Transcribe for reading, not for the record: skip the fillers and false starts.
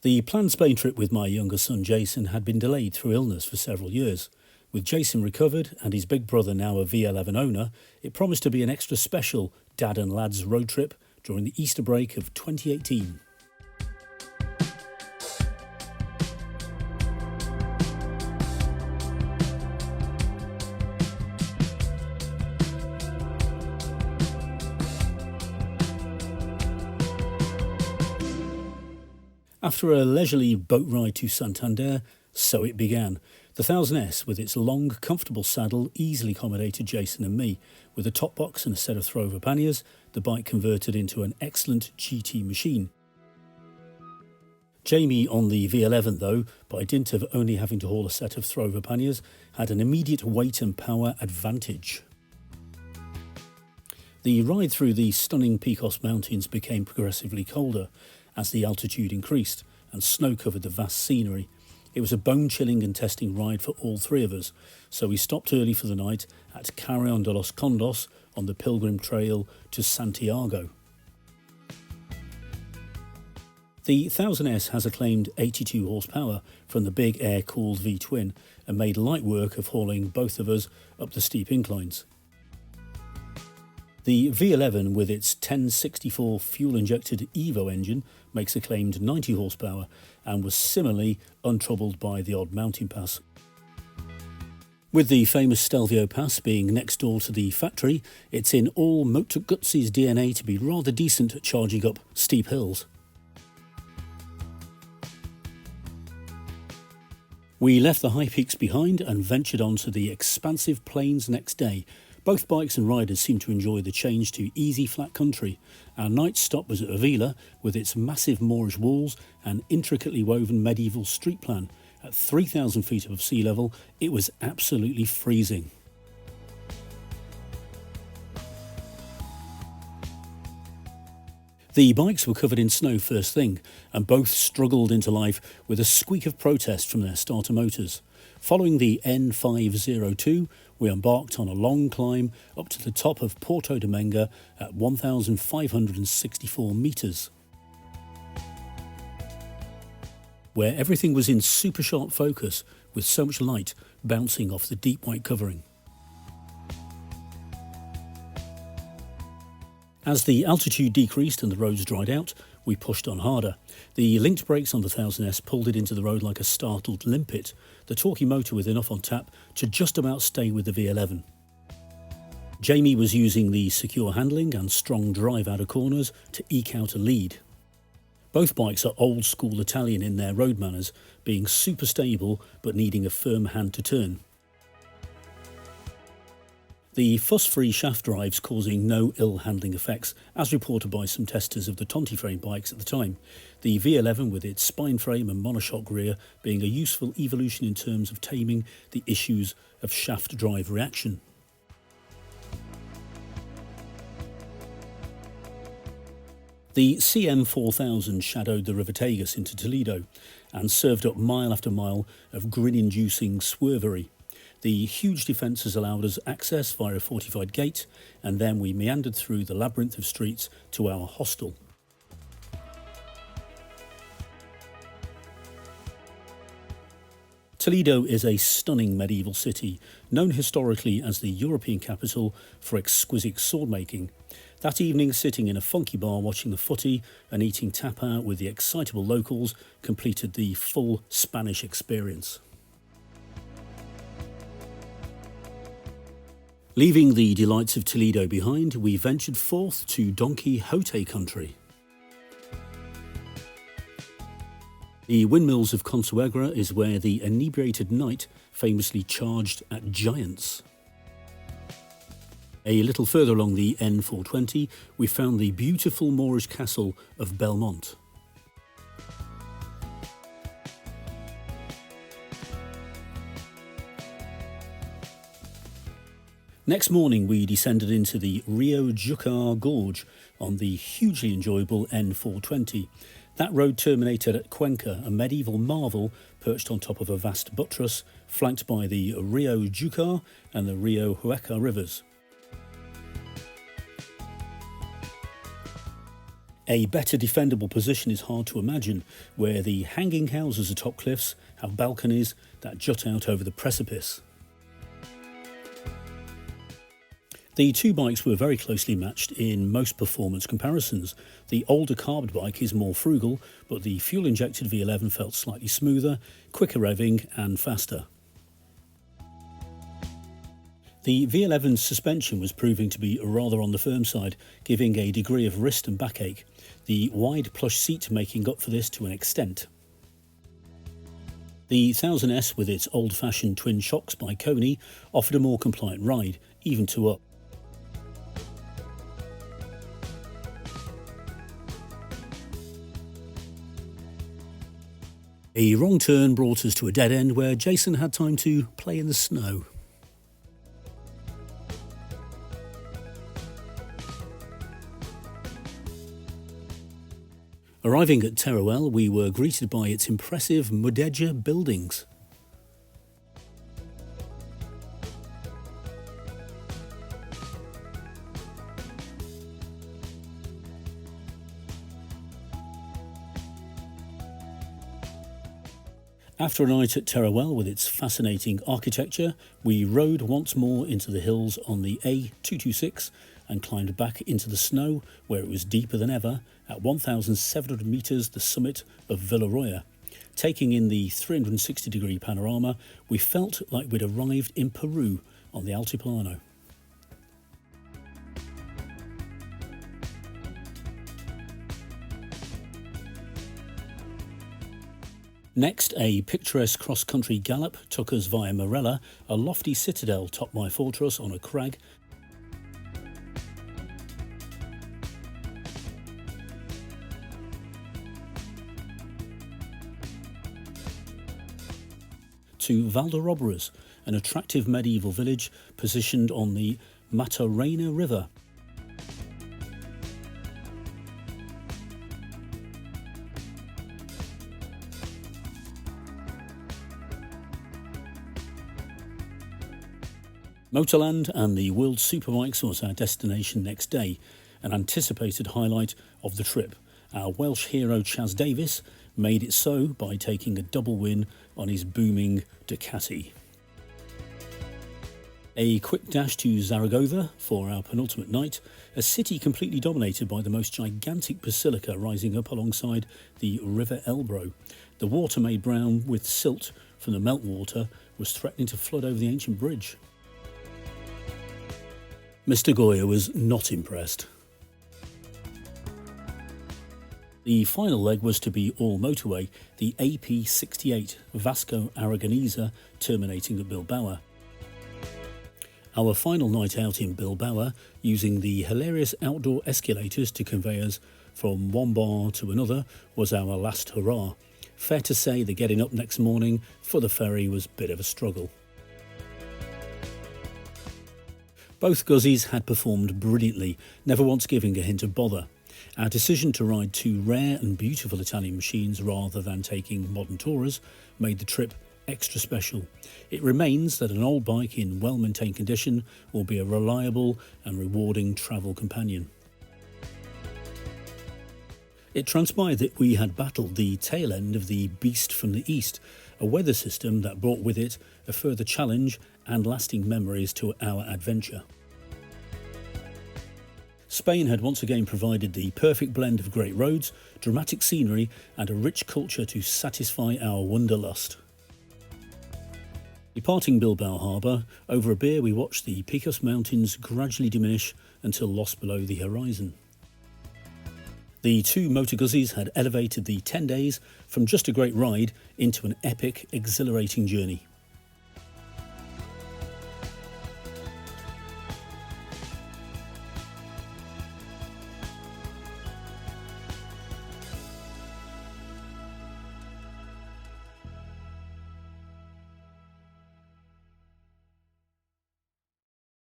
The planned Spain trip with my younger son Jason had been delayed through illness for several years. With Jason recovered and his big brother now a V11 owner, it promised to be an extra special dad and lads road trip during the Easter break of 2018. After a leisurely boat ride to Santander, so it began. The 1000S, with its long, comfortable saddle, easily accommodated Jason and me. With a top box and a set of throwover panniers, the bike converted into an excellent GT machine. Jamie on the V11 though, by dint of only having to haul a set of throwover panniers, had an immediate weight and power advantage. The ride through the stunning Picos Mountains became progressively colder as the altitude increased and snow covered the vast scenery. It was a bone-chilling and testing ride for all three of us, so we stopped early for the night at Carrion de los Condos on the Pilgrim Trail to Santiago. The 1000S has a claimed 82 horsepower from the big air-cooled V-twin and made light work of hauling both of us up the steep inclines. The V11 with its 1064 fuel-injected Evo engine makes a claimed 90 horsepower and was similarly untroubled by the odd mountain pass. With the famous Stelvio Pass being next door to the factory, it's in all Motor Guzzi's DNA to be rather decent at charging up steep hills. We left the high peaks behind and ventured onto the expansive plains next day. Both bikes and riders seemed to enjoy the change to easy flat country. Our night stop was at Avila with its massive Moorish walls and intricately woven medieval street plan. At 3,000 feet above sea level, it was absolutely freezing. The bikes were covered in snow first thing, and both struggled into life with a squeak of protest from their starter motors. Following the N502, we embarked on a long climb up to the top of Porto de Menga at 1,564 metres, where everything was in super sharp focus with so much light bouncing off the deep white covering. As the altitude decreased and the roads dried out, we pushed on harder. The linked brakes on the 1000S pulled it into the road like a startled limpet, the torquey motor with enough on tap to just about stay with the V11. Jamie was using the secure handling and strong drive out of corners to eke out a lead. Both bikes are old school Italian in their road manners, being super stable but needing a firm hand to turn. The fuss-free shaft drives causing no ill handling effects, as reported by some testers of the Tonti frame bikes at the time. The V11 with its spine frame and monoshock rear being a useful evolution in terms of taming the issues of shaft drive reaction. The CM4000 shadowed the River Tagus into Toledo and served up mile after mile of grin-inducing swervery. The huge defences allowed us access via a fortified gate, and then we meandered through the labyrinth of streets to our hostel. Toledo is a stunning medieval city, known historically as the European capital for exquisite sword making. That evening, sitting in a funky bar watching the footy and eating tapa with the excitable locals completed the full Spanish experience. Leaving the delights of Toledo behind, we ventured forth to Don Quixote country. The Windmills of Consuegra is where the inebriated knight famously charged at giants. A little further along the N420, we found the beautiful Moorish castle of Belmont. Next morning we descended into the Rio Jucar Gorge on the hugely enjoyable N420. That road terminated at Cuenca, a medieval marvel perched on top of a vast buttress, flanked by the Rio Jucar and the Rio Hueca rivers. A better defendable position is hard to imagine, where the hanging houses atop cliffs have balconies that jut out over the precipice. The two bikes were very closely matched in most performance comparisons. The older carbed bike is more frugal, but the fuel-injected V11 felt slightly smoother, quicker revving and faster. The V11's suspension was proving to be rather on the firm side, giving a degree of wrist and backache, the wide plush seat making up for this to an extent. The 1000S with its old-fashioned twin shocks by Coney offered a more compliant ride, even to up. A wrong turn brought us to a dead end where Jason had time to play in the snow. Arriving at Teruel, we were greeted by its impressive Modeja buildings. After a night at Teruel with its fascinating architecture, we rode once more into the hills on the A226 and climbed back into the snow where it was deeper than ever at 1,700 metres the summit of Villarroya. Taking in the 360-degree panorama, we felt like we'd arrived in Peru on the Altiplano. Next, a picturesque cross-country gallop took us via Morella, a lofty citadel topped by a fortress on a crag, to Valderobras, an attractive medieval village positioned on the Matarena River. Motorland and the World Superbikes was our destination next day, an anticipated highlight of the trip. Our Welsh hero Chaz Davies made it so by taking a double win on his booming Ducati. A quick dash to Zaragoza for our penultimate night, a city completely dominated by the most gigantic basilica rising up alongside the River Elbro. The water made brown with silt from the meltwater was threatening to flood over the ancient bridge. Mr. Goya was not impressed. The final leg was to be all motorway, the AP68 Vasco Aragonesa terminating at Bilbao. Our final night out in Bilbao, using the hilarious outdoor escalators to convey us from one bar to another, was our last hurrah. Fair to say that getting up next morning for the ferry was a bit of a struggle. Both Guzzis had performed brilliantly, never once giving a hint of bother. Our decision to ride two rare and beautiful Italian machines rather than taking modern tourers made the trip extra special. It remains that an old bike in well-maintained condition will be a reliable and rewarding travel companion. It transpired that we had battled the tail end of the beast from the east, a weather system that brought with it a further challenge and lasting memories to our adventure. Spain had once again provided the perfect blend of great roads, dramatic scenery and a rich culture to satisfy our wanderlust. Departing Bilbao harbour, over a beer we watched the Picos Mountains gradually diminish until lost below the horizon. The two Motor Guzzis had elevated the 10 days from just a great ride into an epic, exhilarating journey.